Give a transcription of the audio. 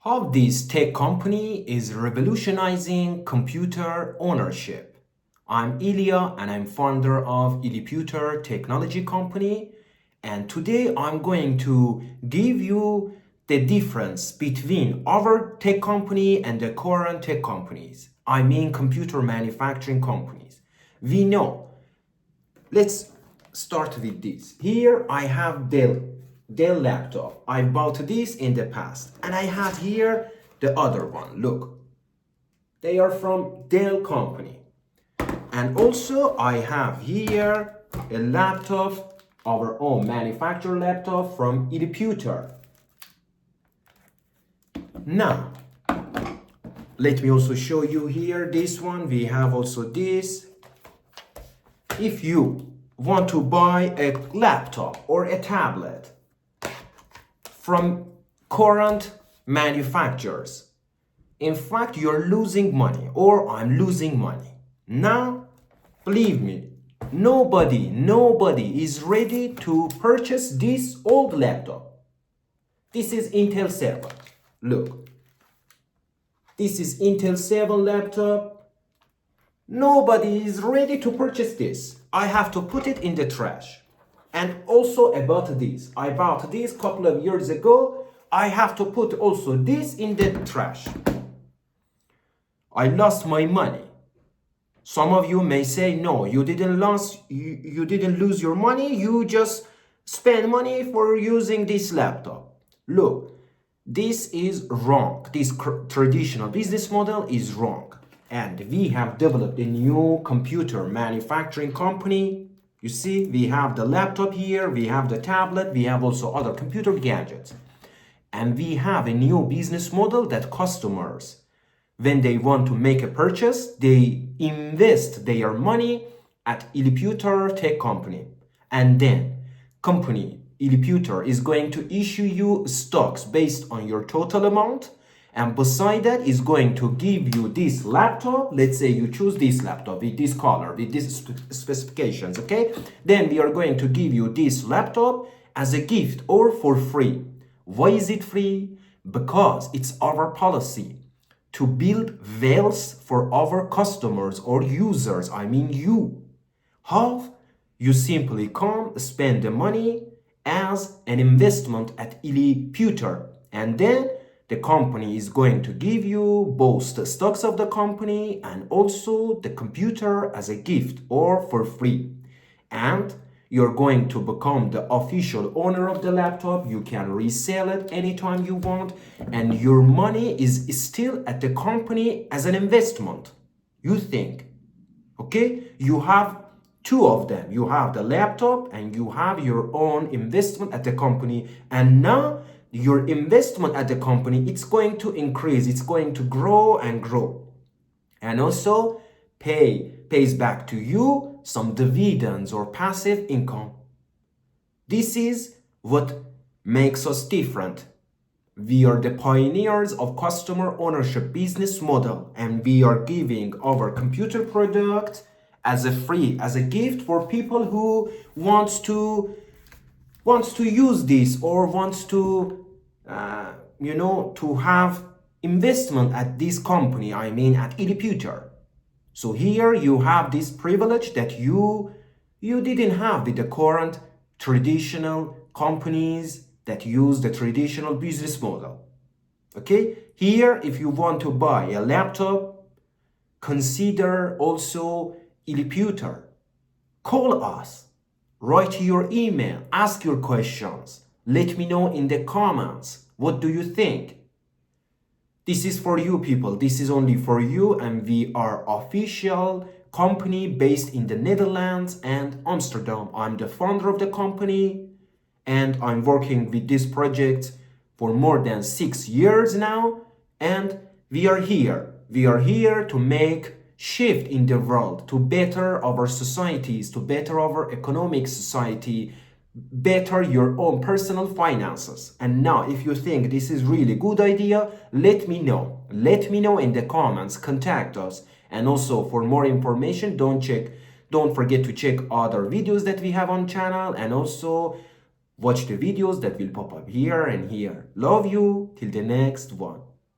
How this tech company is revolutionizing computer ownership. I'm Ilya and I'm founder of ILIPUTER technology company, and today I'm going to give you the difference between our tech company and the current tech companies. I mean computer manufacturing companies. We know. Let's start with this. Here I have Dell laptop. I bought this in the past, and I have here the other one. Look, they are from Dell company. And also I have here a laptop, our own manufacturer laptop from ILIPUTER. Now, let me also show you here this one. We have also this. If you want to buy a laptop or a tablet from current manufacturers, in fact, you're losing money, or I'm losing money. Now, believe me, nobody is ready to purchase this old laptop. This is Intel 7. Look, this is Intel 7 laptop. Nobody is ready to purchase this. I have to put it in the trash. And also about this, I bought this a couple of years ago. I have to put also this in the trash. I lost my money. Some of you may say, no, you didn't lose your money. You just spend money for using this laptop. Look, this is wrong. This traditional business model is wrong. And we have developed a new computer manufacturing company. You see, we have the laptop here, we have the tablet, we have also other computer gadgets. And we have a new business model that customers, when they want to make a purchase, they invest their money at ILIPUTER tech company. And then company ILIPUTER is going to issue you stocks based on your total amount. And beside that is going to give you this laptop. Let's say you choose this laptop with this color, with these specifications, okay? Then we are going to give you this laptop as a gift or for free. Why is it free? Because it's our policy to build wealth for our customers or users, I mean you. How? You simply come, spend the money as an investment at ILIPUTER, and then the company is going to give you both the stocks of the company and also the computer as a gift or for free. And you're going to become the official owner of the laptop. You can resell it anytime you want. And your money is still at the company as an investment. You think, okay? You have two of them. You have the laptop and you have your own investment at the company. And now your investment at the company, it's going to increase, it's going to grow and grow. And also pays back to you some dividends or passive income. This is what makes us different. We are the pioneers of customer ownership business model, and we are giving our computer product as a gift for people who wants to use this or wants to to have investment at this company, I mean at ILIPUTER. So here you have this privilege that you didn't have with the current traditional companies that use the traditional business model. Okay? Here, if you want to buy a laptop, consider also ILIPUTER. Call us. Write your email. Ask your questions. Let me know in the comments. What do you think? This is for you people. This is only for you, and we are official company based in the Netherlands and Amsterdam. I'm the founder of the company, and I'm working with this project for more than 6 years now, and we are here. We are here to make shift in the world, to better our societies, to better our economic society, better your own personal finances. And now, if you think this is really good idea, let me know. Let me know in the comments, contact us. And also for more information, don't forget to check other videos that we have on channel, and also watch the videos that will pop up here and here. Love you till the next one.